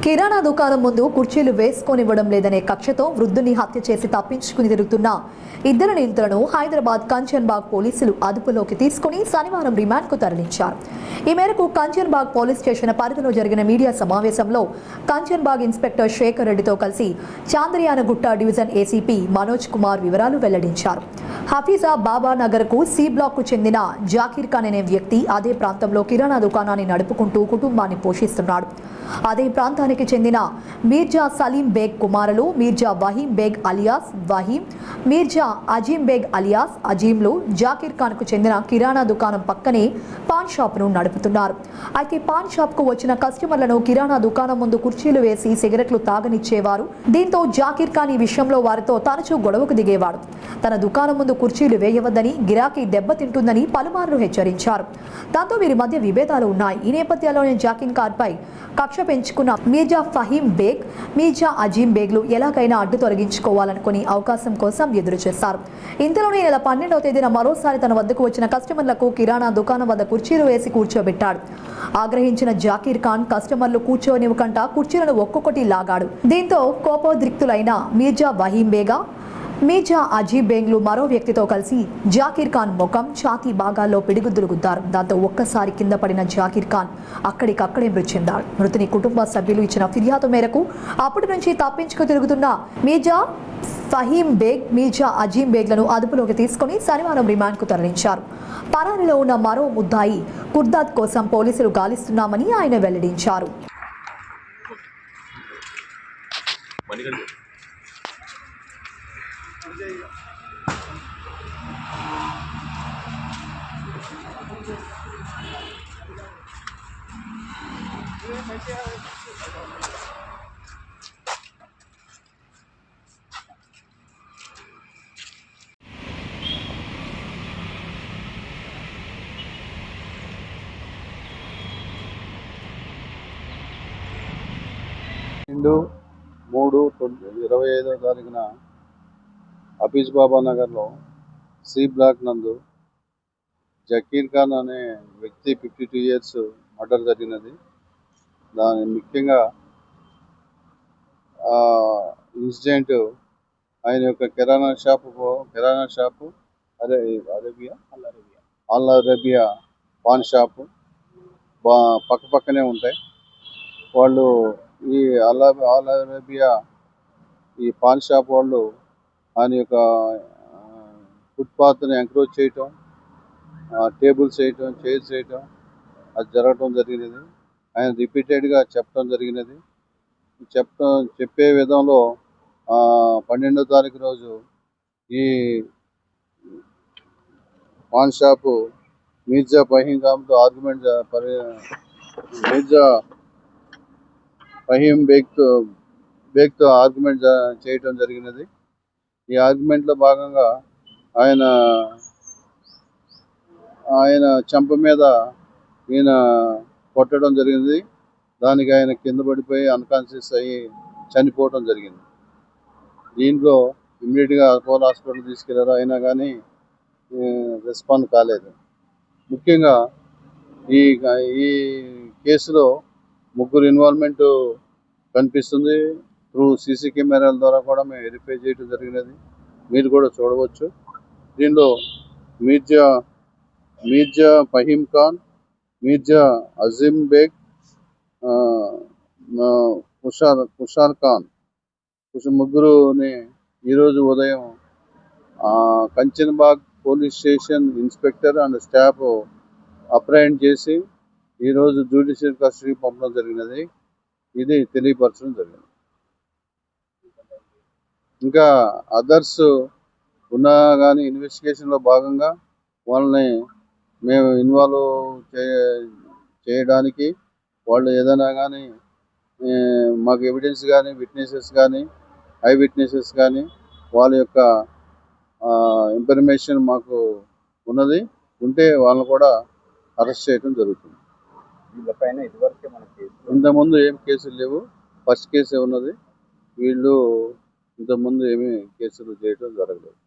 కిరాణా దుకాణం ముందు కుర్చీలు వేసుకొనివ్వడం లేదనే కక్షతో వృద్ధుని హత్య చేసి తప్పించుకుని తిరుగుతున్న ఇద్దరు నిందితులను హైదరాబాద్ కంచన్బాగ్ పోలీసులు అదుపులోకి తీసుకుని శనివారం రిమాండ్కు తరలించారు. ఈ మేరకు కంచన్బాగ్ పోలీస్ స్టేషన్ పరిధిలో జరిగిన మీడియా సమావేశంలో కంచన్బాగ్ ఇన్స్పెక్టర్ శేఖర్ రెడ్డితో కలిసి చాంద్రియానగుట్ట డివిజన్ ఏసీపీ మనోజ్ కుమార్ వివరాలు వెల్లడించారు. హఫీజా బాబా నగర్కు సి బ్లాక్కు చెందిన జాకీర్ ఖాన్ అనే వ్యక్తి అదే ప్రాంతంలో కిరాణా దుకాణాన్ని నడుపుకుంటూ కుటుంబాన్ని పోషిస్తున్నాడు. అదే ప్రాంతానికి చెందిన మీర్జా సలీం బేగ్ కుమారులు మీర్జా వహీం బేగ్ అలియాస్ వహీం, మీర్జా అజీం బేగ్ అలియాస్ అజీంలు జాకీర్ ఖాన్కు చెందిన కిరాణా దుకాణం పక్కనే పాన్ షాప్ను నడుపుతున్నారు. అయితే పాన్ షాప్కు వచ్చిన కస్టమర్లను కిరాణా దుకాణం ముందు కుర్చీలు వేసి సిగరెట్లు తాగనిచ్చేవారు. దీంతో జాకీర్ ఖాన్ ఈ విషయంలో వారితో తరచూ గొడవకు దిగేవాడు. తన దుకాణం ముందు కుర్చీలు వేయవద్దని, గిరాకీ దెబ్బతింటుందని పలుమార్లు హెచ్చరించారు. దాంతో వీరి మధ్య విభేదాలు ఉన్నాయి. ఈ నేపథ్యంలోనే జాకీర్ ఖాన్పై కక్ష పెంచుకున్న మీర్జా ఫహీం బేగ్, మీర్జా అజీం బేగ్లు ఎలాగైనా అడ్డు తొలగించుకోవాలనుకుని అవకాశం కోసం ఎదురు చేశారు. ఇంతలోనే నెల 12వ తేదీన మరోసారి తన వద్దకు వచ్చిన కస్టమర్లకు కిరాణా దుకాణం వద్ద కుర్చీలు వేసి కూర్చోబెట్టాడు. ఆగ్రహించిన జాకీర్ ఖాన్ కస్టమర్లు కూర్చోనివ్వకుండా కుర్చీలను ఒక్కొక్కటి లాగాడు. దీంతో కోపోద్రిక్తులైన మీర్జా వహీం బేగా, మీర్జా అజీం బేగ్లు మరో వ్యక్తితో కలిసి జాకీర్ ఖాన్ ముఖం, ఛాతీ భాగాల్లో పిడిగుద్దులు గుద్దారు. దాంతో ఒక్కసారి కింద పడిన జాకీర్ ఖాన్ అక్కడికక్కడే మృతి చెందాడు. మృతుని కుటుంబ సభ్యులు ఇచ్చిన ఫిర్యాదు మేరకు అప్పటి నుంచి తప్పించుకు తిరుగుతున్న మీర్జా ఫహీం బేగ్, మీర్జా అజీం బేగ్లను అదుపులోకి తీసుకుని శనివారం రిమాండ్కు తరలించారు. పరారీలో ఉన్న మరో ముద్దాయి కుర్దాద్ కోసం పోలీసులు గాలిస్తున్నామని ఆయన వెల్లడించారు. రెండు 3/25వ తారీఖున హఫీజ్ బాబా నగర్లో సి బ్లాక్ నందు జకీర్ ఖాన్ అనే వ్యక్తి 52 ఇయర్స్ మర్డర్ జరిగినది. దాని ముఖ్యంగా ఇన్సిడెంట్ ఆయన యొక్క కిరాణా షాపు అల్ అరేబియా పాన్ షాపు పక్క పక్కనే ఉంటాయి. వాళ్ళు ఈ అల్ అరేబియా ఈ పాన్ షాప్ వాళ్ళు ఆయన యొక్క ఫుట్పాత్ని ఎంక్రోచ్ చేయటం, టేబుల్స్ వేయటం, చైర్స్ వేయటం అది జరగటం జరిగినది. ఆయన రిపీటెడ్గా చెప్పడం జరిగినది. చెప్పే విధంలో 12వ తారీఖు రోజు ఈ పాన్ షాపు మీర్జా ఫహీం ఖాన్తో మీర్జా ఫహీం బేగ్తో ఆర్గ్యుమెంట్ చేయటం జరిగినది. ఈ ఆర్గ్యుమెంట్లో భాగంగా ఆయన చెంప మీద ఈయన కొట్టడం జరిగింది. దానికి ఆయన కింద పడిపోయి అన్కాన్షియస్ అయ్యి చనిపోవడం జరిగింది. దీంట్లో ఇమ్మీడియట్గా అపోలో హాస్పిటల్ తీసుకెళ్లారు, అయినా కానీ రెస్పాండ్ కాలేదు. ముఖ్యంగా ఈ కేసులో ముగ్గురు ఇన్వాల్వ్మెంట్ కనిపిస్తుంది. త్రూ సీసీ కెమెరాల ద్వారా కూడా మేము వెరిఫై చేయడం జరిగినది. మీరు కూడా చూడవచ్చు. దీనిలో మీర్జా ఫహీం ఖాన్, మీర్జా అజీం బేగ్, ఖుషార్ ఖాన్ ముగ్గురుని ఈరోజు ఉదయం Kanchanbagh police station inspector and staff apprehend చేసి ఈరోజు జ్యుడిషియల్ కస్టడీ పంపడం జరిగినది. ఇది తెలియపరచడం జరిగింది. ఇంకా అదర్స్ ఉన్నా కానీ ఇన్వెస్టిగేషన్లో భాగంగా వాళ్ళని మేము ఇన్వాల్వ్ చేయడానికి వాళ్ళు ఏదైనా కానీ మాకు ఎవిడెన్స్ కానీ, విట్నెసెస్ కానీ, ఐ విట్నెసెస్ కానీ వాళ్ళ యొక్క ఇన్ఫర్మేషన్ మాకు ఉంటే వాళ్ళని కూడా అరెస్ట్ చేయడం జరుగుతుంది. వీళ్ళపైన ఇదివరకే మనకి ఇంతకుముందు ఏం కేసులు లేవు, ఫస్ట్ కేసే ఉన్నది. వీళ్ళు ఇంతకుముందు ఏమీ కేసులు చేయడం జరగలేదు.